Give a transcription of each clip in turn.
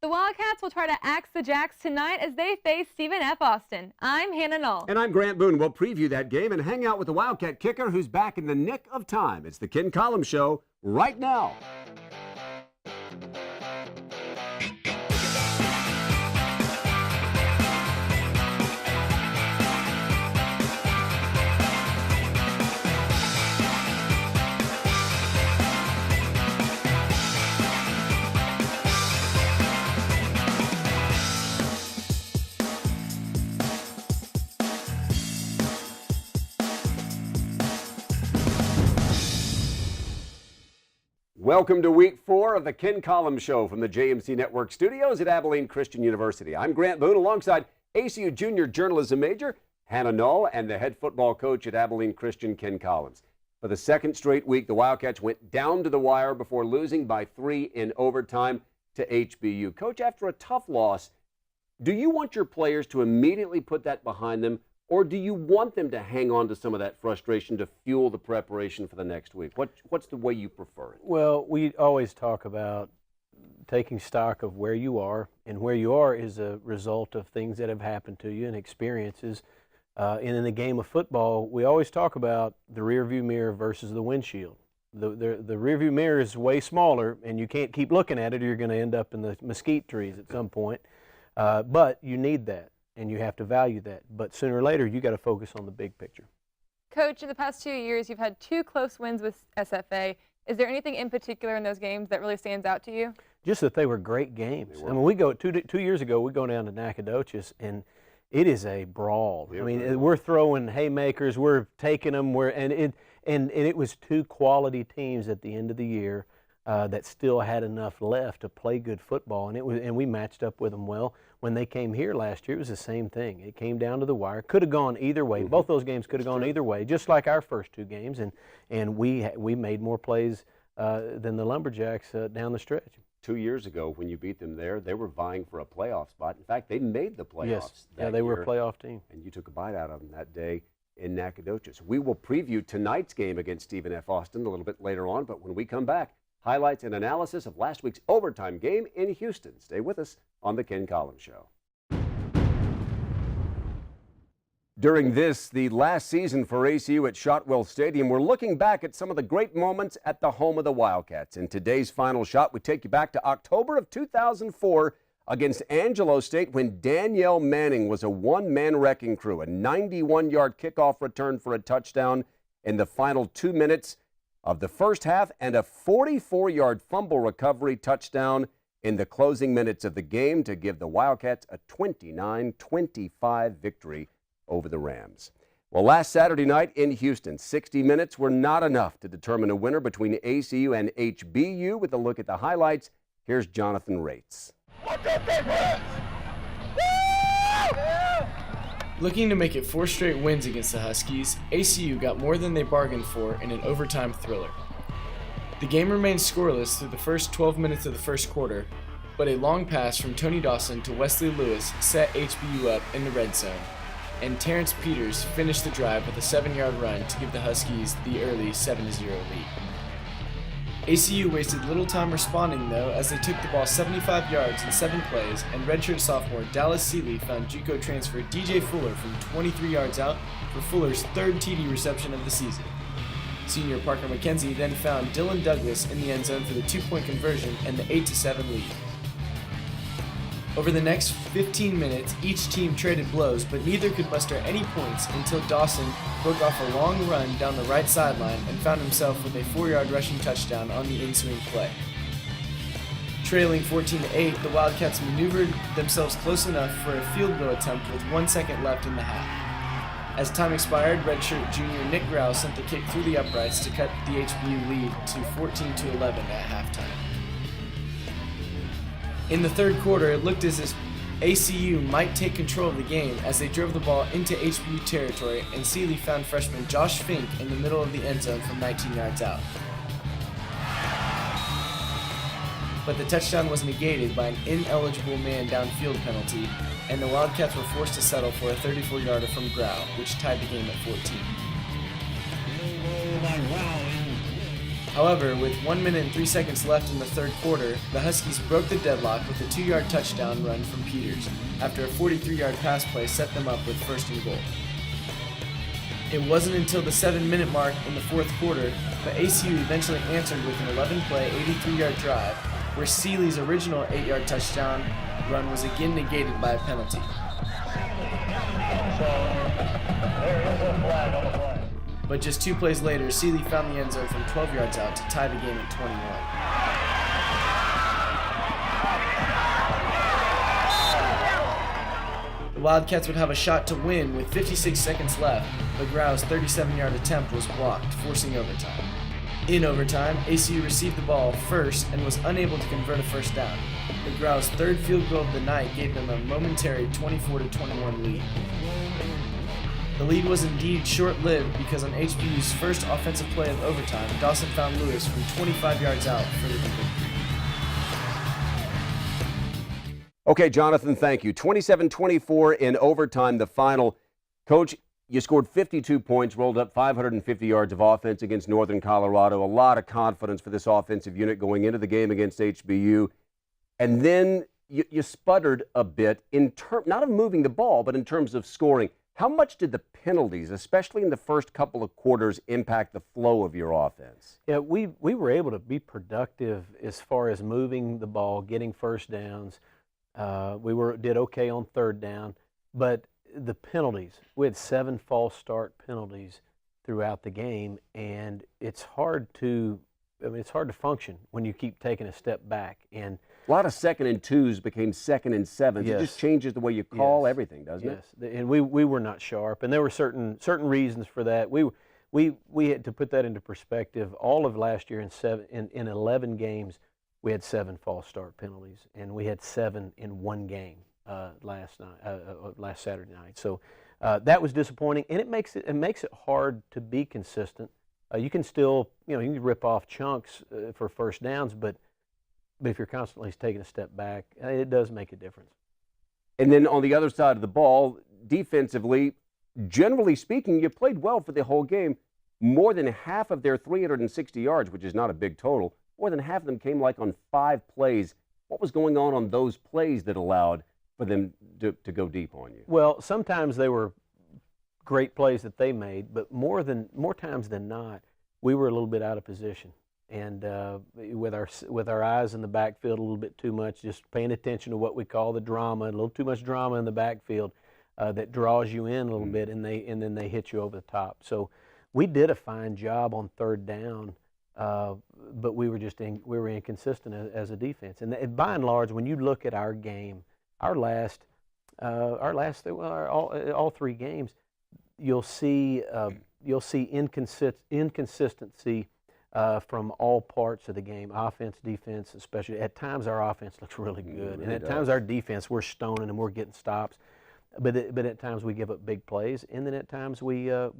The Wildcats will try to axe the Jacks tonight as they face Stephen F. Austin. I'm Hannah Knoll. And I'm Grant Boone. We'll preview that game and hang out with the Wildcat kicker who's back in the nick of time. It's the Ken Collums Show right now. Welcome to week 4 of the Ken Collums Show from the JMC Network studios at Abilene Christian University. I'm Grant Boone alongside ACU junior journalism major Hannah Knoll and the head football coach at Abilene Christian, Ken Collums. For the second straight week, the Wildcats went down to the wire before losing by 3 in overtime to HBU. Coach, after a tough loss, do you want your players to immediately put that behind them, or do you want them to hang on to some of that frustration to fuel the preparation for the next week? What's the way you prefer it? Well, we always talk about taking stock of where you are, and where you are is a result of things that have happened to you and experiences. And in the game of football, we always talk about the rearview mirror versus the windshield. The rearview mirror is way smaller, and you can't keep looking at it or you're going to end up in the mesquite trees at some point. But you need that. And you have to value that. But sooner or later, you got to focus on the big picture. Coach, in the past 2 years, you've had 2 close wins with SFA. Is there anything in particular in those games that really stands out to you? Just that they were great games. I mean, we go 2 years ago, we go down to Nacogdoches, and it is a brawl. I mean, we're throwing haymakers, we're taking them, and it was 2 quality teams at the end of the year that still had enough left to play good football, and we matched up with them well. When they came here last year, it was the same thing. It came down to the wire. Could have gone either way. Both those games could have gone either way, just like our first 2 games, and we made more plays than the Lumberjacks down the stretch. 2 years ago, when you beat them there, they were vying for a playoff spot. In fact, they made the playoffs that yeah, they were year, a playoff team. And you took a bite out of them that day in Nacogdoches. We will preview tonight's game against Stephen F. Austin a little bit later on, but when we come back, highlights and analysis of last week's overtime game in Houston. Stay with us on the Ken Collums Show. During the last season for ACU at Shotwell Stadium, we're looking back at some of the great moments at the home of the Wildcats. In today's final shot, we take you back to October of 2004 against Angelo State when Danielle Manning was a one-man wrecking crew, a 91-yard kickoff return for a touchdown in the final 2 minutes of the first half, and a 44-yard fumble recovery touchdown in the closing minutes of the game to give the Wildcats a 29-25 victory over the Rams. Well, last Saturday night in Houston, 60 minutes were not enough to determine a winner between ACU and HBU. With a look at the highlights, here's Jonathan Rates. Looking to make it 4 straight wins against the Huskies, ACU got more than they bargained for in an overtime thriller. The game remained scoreless through the first 12 minutes of the first quarter, but a long pass from Tony Dawson to Wesley Lewis set HBU up in the red zone, and Terrence Peters finished the drive with a 7-yard run to give the Huskies the early 7-0 lead. ACU wasted little time responding, though, as they took the ball 75 yards in 7 plays, and redshirt sophomore Dallas Seeley found JUCO transfer DJ Fuller from 23 yards out for Fuller's 3rd TD reception of the season. Senior Parker McKenzie then found Dylan Douglas in the end zone for the 2-point conversion and the 8-7 lead. Over the next 15 minutes, each team traded blows, but neither could muster any points until Dawson broke off a long run down the right sideline and found himself with a 4-yard rushing touchdown on the ensuing play. Trailing 14-8, the Wildcats maneuvered themselves close enough for a field goal attempt with 1 second left in the half. As time expired, redshirt junior Nick Grau sent the kick through the uprights to cut the HBU lead to 14-11 at halftime. In the third quarter, it looked as if ACU might take control of the game as they drove the ball into HBU territory, and Seeley found freshman Josh Fink in the middle of the end zone from 19 yards out. But the touchdown was negated by an ineligible man downfield penalty, and the Wildcats were forced to settle for a 34-yarder from Grau, which tied the game at 14. However, with 1 minute and 3 seconds left in the third quarter, the Huskies broke the deadlock with a 2-yard touchdown run from Peters after a 43-yard pass play set them up with first and goal. It wasn't until the 7-minute mark in the fourth quarter that ACU eventually answered with an 11-play, 83-yard drive, where Seeley's original 8-yard touchdown run was again negated by a penalty. But just 2 plays later, Seeley found the end zone from 12 yards out to tie the game at 21. The Wildcats would have a shot to win with 56 seconds left, but Grau's 37-yard attempt was blocked, forcing overtime. In overtime, ACU received the ball first and was unable to convert a first down. But Grau's third field goal of the night gave them a momentary 24-21 lead. The lead was indeed short-lived because on HBU's first offensive play of overtime, Dawson found Lewis from 25 yards out for the victory. Okay, Jonathan, thank you. 27-24 in overtime, the final. Coach, you scored 52 points, rolled up 550 yards of offense against Northern Colorado. A lot of confidence for this offensive unit going into the game against HBU. And then you sputtered a bit, not of moving the ball, but in terms of scoring. How much did the penalties, especially in the first couple of quarters, impact the flow of your offense? Yeah, we were able to be productive as far as moving the ball, getting first downs. We did okay on third down, but the penalties, we had 7 false start penalties throughout the game, and it's hard to function when you keep taking a step back. And a lot of 2nd and 2s became 2nd and 7s. Yes. It just changes the way you call Yes. everything, doesn't it? Yes, and we were not sharp, and there were certain reasons for that. We had to put that into perspective. All of last year in 11 games, we had 7 false start penalties, and we had 7 in one game last Saturday night. So that was disappointing, and it makes it hard to be consistent. You can still, you can rip off chunks for first downs, but if you're constantly taking a step back, it does make a difference. And then on the other side of the ball, defensively, generally speaking, you played well for the whole game. More than half of their 360 yards, which is not a big total, more than half of them came like on 5 plays. What was going on those plays that allowed for them to go deep on you? Well, sometimes they were great plays that they made, but more times than not, we were a little bit out of position. And with our eyes in the backfield a little bit too much, just paying attention to what we call the drama, a little too much drama in the backfield that draws you in a little bit, and then they hit you over the top. So we did a fine job on third down, but we were inconsistent as a defense. And by and large, when you look at our game, all 3 games, you'll see inconsistency from all parts of the game, offense, defense, especially. At times our offense looks really good, and at times our defense, we're stoning and we're getting stops. But at times we give up big plays, and then at times we'll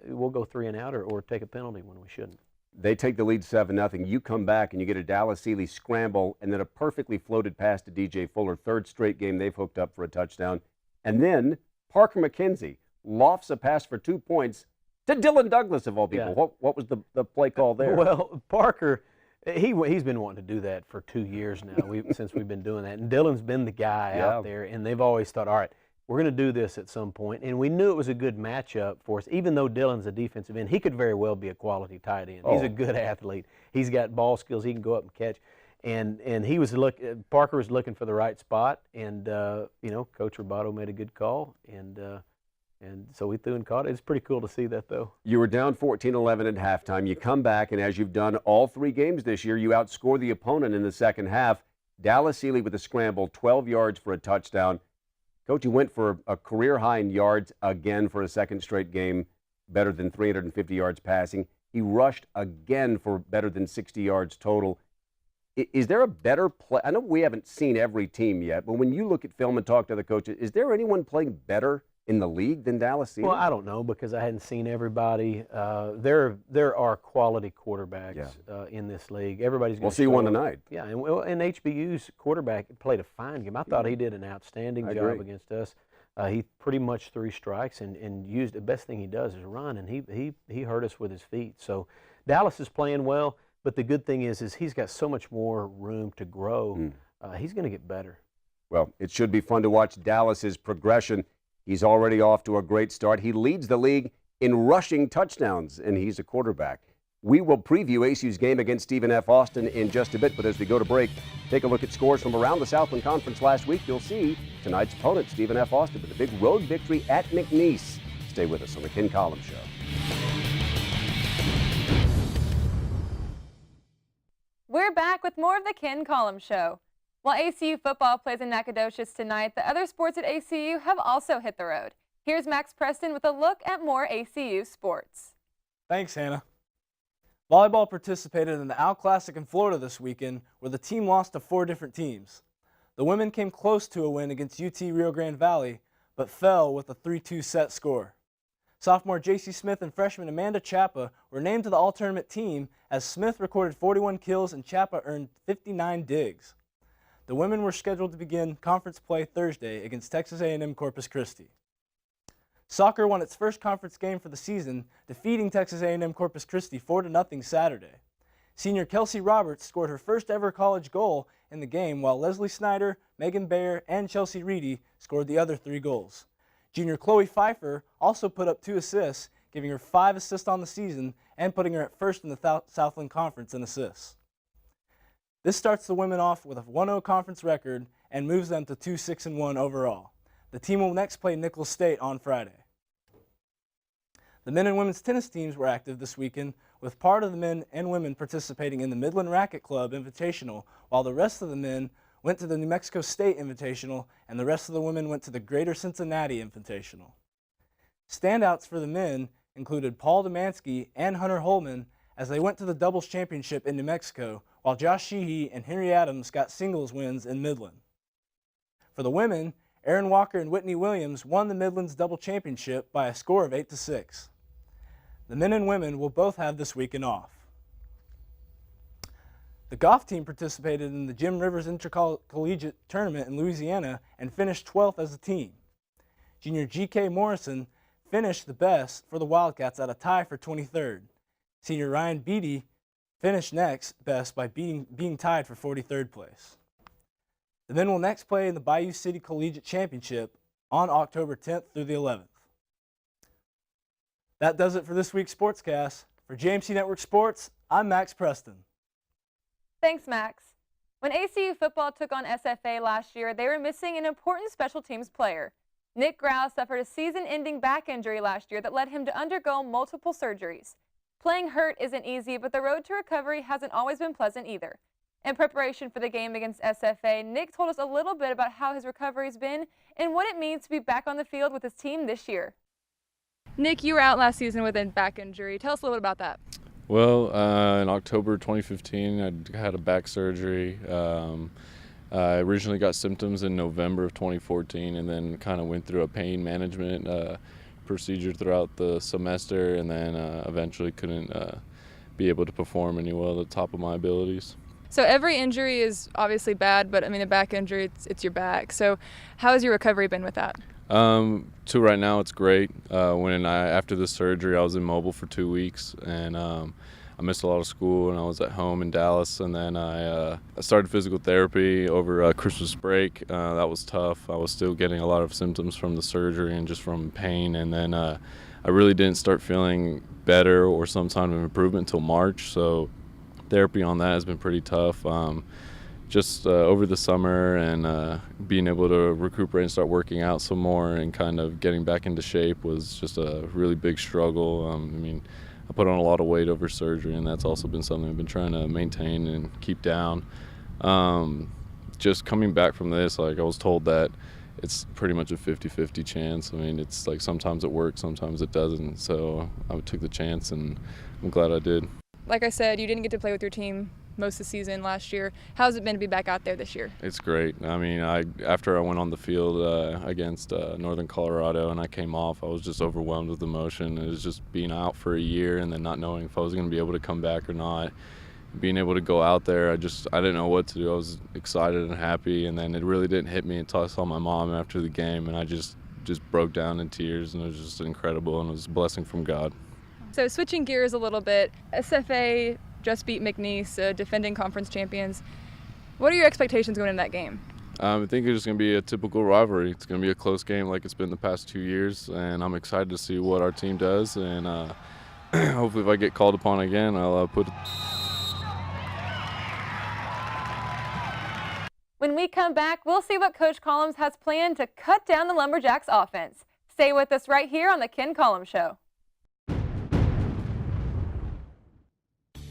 go 3 and out or take a penalty when we shouldn't. They take the lead 7-0. You come back and you get a Dallas Seeley scramble and then a perfectly floated pass to DJ Fuller. 3rd straight game they've hooked up for a touchdown. And then Parker McKenzie lofts a pass for 2 points to Dylan Douglas, of all people. Yeah. What was the play call there? Well, Parker, he's been wanting to do that for 2 years now, since we've been doing that. And Dylan's been the guy out there, and they've always thought, all right, we're going to do this at some point. And we knew it was a good matchup for us. Even though Dylan's a defensive end, he could very well be a quality tight end. He's a good athlete. He's got ball skills. He can go up and catch. And Parker was looking for the right spot, and Coach Roboto made a good call, and so we threw and caught it. It's pretty cool to see that, though. You were down 14-11 at halftime. You come back, and as you've done all 3 games this year, you outscore the opponent in the second half. Dallas Seeley with a scramble, 12 yards for a touchdown. Coach, you went for a career high in yards again for a 2nd straight game, better than 350 yards passing. He rushed again for better than 60 yards total. Is there a better play? I know we haven't seen every team yet, but when you look at film and talk to other coaches, is there anyone playing better in the league than Dallas Seeley? Well, I don't know, because I hadn't seen everybody. There are quality quarterbacks in this league. Everybody's going to see one tonight. Yeah, and HBU's quarterback played a fine game. I thought he did an outstanding job against us. He pretty much 3 strikes and used the best thing he does is run, and he hurt us with his feet. So Dallas is playing well. But the good thing is he's got so much more room to grow. He's going to get better. Well, it should be fun to watch Dallas's progression. He's already off to a great start. He leads the league in rushing touchdowns, and he's a quarterback. We will preview ACU's game against Stephen F. Austin in just a bit, but as we go to break, take a look at scores from around the Southland Conference last week. You'll see tonight's opponent, Stephen F. Austin, with a big road victory at McNeese. Stay with us on the Ken Collums Show. We're back with more of the Ken Collums Show. While ACU football plays in Nacogdoches tonight, the other sports at ACU have also hit the road. Here's Max Preston with a look at more ACU sports. Thanks, Hannah. Volleyball participated in the Owl Classic in Florida this weekend, where the team lost to 4 different teams. The women came close to a win against UT Rio Grande Valley, but fell with a 3-2 set score. Sophomore J.C. Smith and freshman Amanda Chappa were named to the all-tournament team, as Smith recorded 41 kills and Chappa earned 59 digs. The women were scheduled to begin conference play Thursday against Texas A&M Corpus Christi. Soccer won its first conference game for the season, defeating Texas A&M Corpus Christi 4-0 Saturday. Senior Kelsey Roberts scored her first ever college goal in the game, while Leslie Snyder, Megan Bayer, and Chelsea Reedy scored the other 3 goals. Junior Chloe Pfeiffer also put up 2 assists, giving her 5 assists on the season and putting her at first in the Southland Conference in assists. This starts the women off with a 1-0 conference record and moves them to 2-6-1 overall. The team will next play Nichols State on Friday. The men and women's tennis teams were active this weekend, with part of the men and women participating in the Midland Racket Club Invitational, while the rest of the men went to the New Mexico State Invitational and the rest of the women went to the Greater Cincinnati Invitational. Standouts for the men included Paul Demansky and Hunter Holman as they went to the doubles championship in New Mexico, while Josh Sheehy and Henry Adams got singles wins in Midland. For the women, Aaron Walker and Whitney Williams won the Midlands double championship by a score of 8-6. The men and women will both have this weekend off. The golf team participated in the Jim Rivers Intercollegiate Tournament in Louisiana and finished 12th as a team. Junior G.K. Morrison finished the best for the Wildcats at a tie for 23rd. Senior Ryan Beatty finished next best by being tied for 43rd place. The men will next play in the Bayou City Collegiate Championship on October 10th through the 11th. That does it for this week's Sportscast. For JMC Network Sports, I'm Max Preston. Thanks, Max. When ACU football took on SFA last year, they were missing an important special teams player. Nick Grau suffered a season-ending back injury last year that led him to undergo multiple surgeries. Playing hurt isn't easy, but the road to recovery hasn't always been pleasant either. In preparation for the game against SFA, Nick told us a little bit about how his recovery's been and what it means to be back on the field with his team this year. Nick, you were out last season with a back injury. Tell us a little bit about that. Well, in October 2015, I had a back surgery. I originally got symptoms in November of 2014 and then kind of went through a pain management procedure throughout the semester, and then eventually couldn't be able to perform any well at the top of my abilities. So every injury is obviously bad, but I mean, a back injury, it's your back. So how has your recovery been with that? To right now, it's great. After the surgery, I was immobile for 2 weeks, and I missed a lot of school, and I was at home in Dallas, and then I started physical therapy over Christmas break. That was tough. I was still getting a lot of symptoms from the surgery and just from pain, and then I really didn't start feeling better or some sign of improvement until March, so therapy on that has been pretty tough. Just over the summer and being able to recuperate and start working out some more and kind of getting back into shape was just a really big struggle. I put on a lot of weight over surgery, and that's also been something I've been trying to maintain and keep down. Just coming back from this, I was told that it's pretty much a 50-50 chance. It's like sometimes it works, sometimes it doesn't. So I took the chance, and I'm glad I did. Like I said, you didn't get to play with your team most of the season last year. How's it been to be back out there this year? It's great. After I went on the field against Northern Colorado and I came off, I was just overwhelmed with emotion. It was just being out for a year and then not knowing if I was going to be able to come back or not. Being able to go out there, I didn't know what to do. I was excited and happy, and then it really didn't hit me until I saw my mom after the game, and I just broke down in tears, and it was just incredible, and it was a blessing from God. So switching gears a little bit, SFA just beat McNeese, defending conference champions. What are your expectations going into that game? I think it's just going to be a typical rivalry. It's going to be a close game like it's been the past 2 years, and I'm excited to see what our team does. And hopefully if I get called upon again, I'll put it. When we come back, we'll see what Coach Collums has planned to cut down the Lumberjacks offense. Stay with us right here on the Ken Collums Show.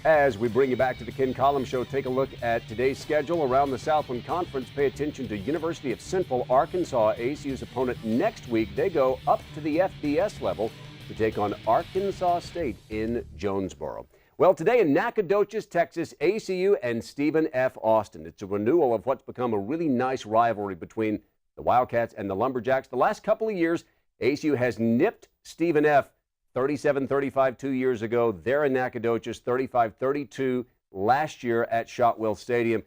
As we bring you back to the Ken Collums Show, take a look at today's schedule around the Southland Conference. Pay attention to University of Central Arkansas, ACU's opponent next week. They go up to the FBS level to take on Arkansas State in Jonesboro. Well, today in Nacogdoches, Texas, ACU and Stephen F. Austin. It's a renewal of what's become a really nice rivalry between the Wildcats and the Lumberjacks. The last couple of years, ACU has nipped Stephen F. 37-35 2 years ago. There in Nacogdoches, 35-32 last year at Shotwell Stadium.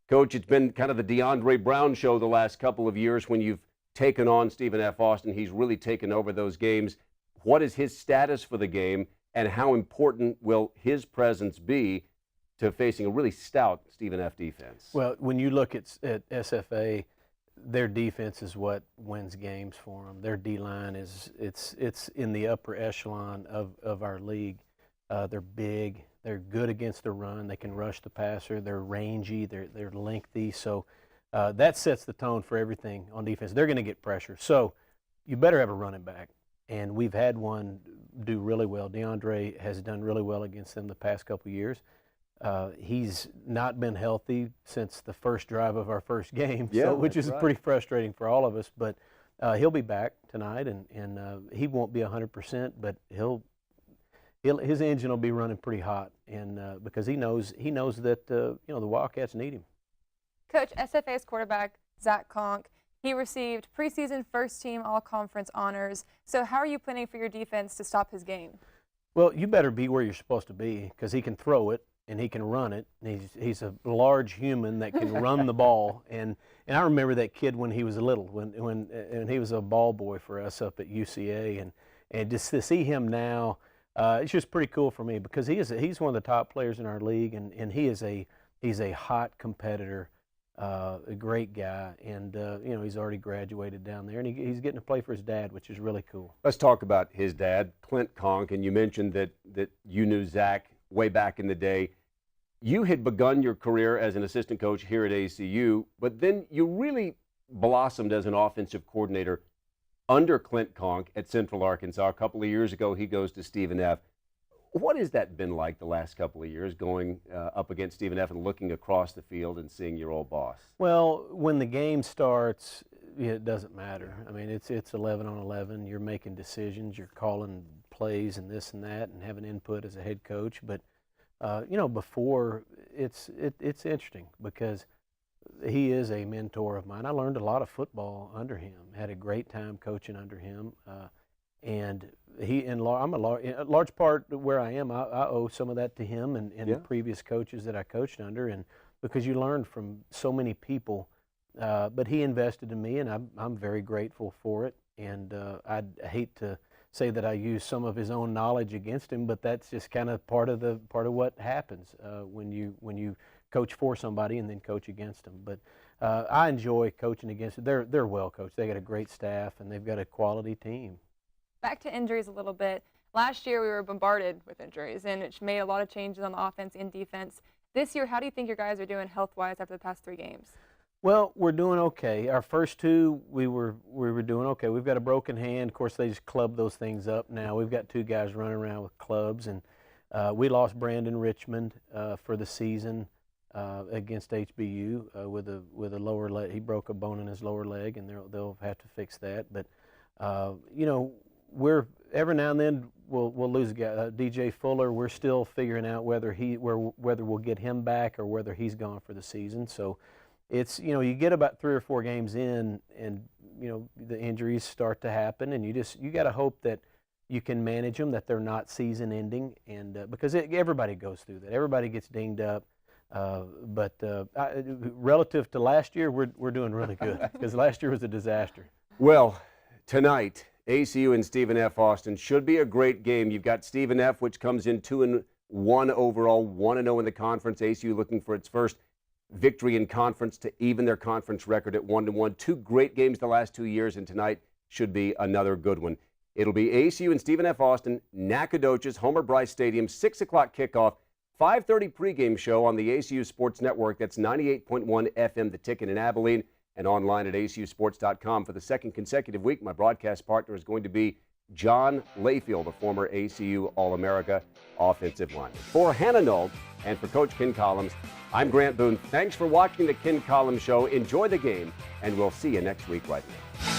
Coach, it's been kind of the DeAndre Brown show the last couple of years when you've taken on Stephen F. Austin. He's really taken over those games. What is his status for the game, and how important will his presence be to facing a really stout Stephen F. defense? Well, when you look at SFA, their defense is what wins games for them. Their D-line it's in the upper echelon of our league. They're big. They're good against the run. They can rush the passer. They're rangy. They're lengthy. So that sets the tone for everything on defense. They're going to get pressure. So you better have a running back. And we've had one do really well. DeAndre has done really well against them the past couple of years. He's not been healthy since the first drive of our first game, which is pretty frustrating for all of us. But he'll be back tonight, and he won't be 100%, but his engine will be running pretty hot, and because he knows that the Wildcats need him. Coach, SFA's quarterback Zach Conk, he received preseason first-team all-conference honors. So how are you planning for your defense to stop his game? Well, you better be where you're supposed to be, because he can throw it. And he can run it. He's a large human that can run the ball. And I remember that kid when he was little, when he was a ball boy for us up at UCA, and just to see him now, it's just pretty cool for me, because he's one of the top players in our league, and he's a hot competitor, a great guy, and he's already graduated down there, and he's getting to play for his dad, which is really cool. Let's talk about his dad, Clint Conk, and you mentioned that you knew Zach way back in the day. You had begun your career as an assistant coach here at ACU, but then you really blossomed as an offensive coordinator under Clint Conk at Central Arkansas. A couple of years ago, he goes to Stephen F. What has that been like the last couple of years, going up against Stephen F. and looking across the field and seeing your old boss? Well, when the game starts, it doesn't matter. I mean, it's 11 on 11. You're making decisions. You're calling plays and this and that, and having input as a head coach. But before, it's interesting, because he is a mentor of mine. I learned a lot of football under him. Had a great time coaching under him, and I'm a large part where I am. I owe some of that to him and the previous coaches that I coached under, and because you learn from so many people. But he invested in me, and I'm very grateful for it. And I'd hate to say that I use some of his own knowledge against him, but that's just kind of part of what happens when you coach for somebody and then coach against them. But I enjoy coaching against them. They're well coached. They got a great staff, and they've got a quality team. Back to injuries a little bit. Last year we were bombarded with injuries, and it made a lot of changes on the offense and defense. This year, how do you think your guys are doing health-wise after the past 3 games? Well, we're doing okay. Our first 2, we were doing okay. We've got a broken hand. Of course, they just club those things up now. We've got 2 guys running around with clubs, and we lost Brandon Richmond for the season against HBU with a lower leg. He broke a bone in his lower leg, and they'll have to fix that. But we're every now and then we'll lose a guy. DJ Fuller, we're still figuring out whether we'll get him back or whether he's gone for the season. So it's, you get about 3 or 4 games in, and the injuries start to happen, and you got to hope that you can manage them, that they're not season ending, and because everybody goes through that. Everybody gets dinged up. But relative to last year, we're doing really good, because last year was a disaster. Well, tonight, ACU and Stephen F. Austin should be a great game. You've got Stephen F., which comes in 2-1 1 overall, 1-0 in the conference. ACU looking for its first victory in conference to even their conference record at 1-1. 2 great games the last 2 years, and tonight should be another good one. It'll be ACU and Stephen F. Austin, Nacogdoches, Homer Bryce Stadium, 6 o'clock kickoff, 5:30 pregame show on the ACU Sports Network. That's 98.1 FM, The Ticket in Abilene, and online at acusports.com. For the second consecutive week, my broadcast partner is going to be John Layfield, a former ACU All-America offensive lineman. For Hannah Knoll and for Coach Ken Collums, I'm Grant Boone. Thanks for watching the Ken Collums Show. Enjoy the game, and we'll see you next week right now.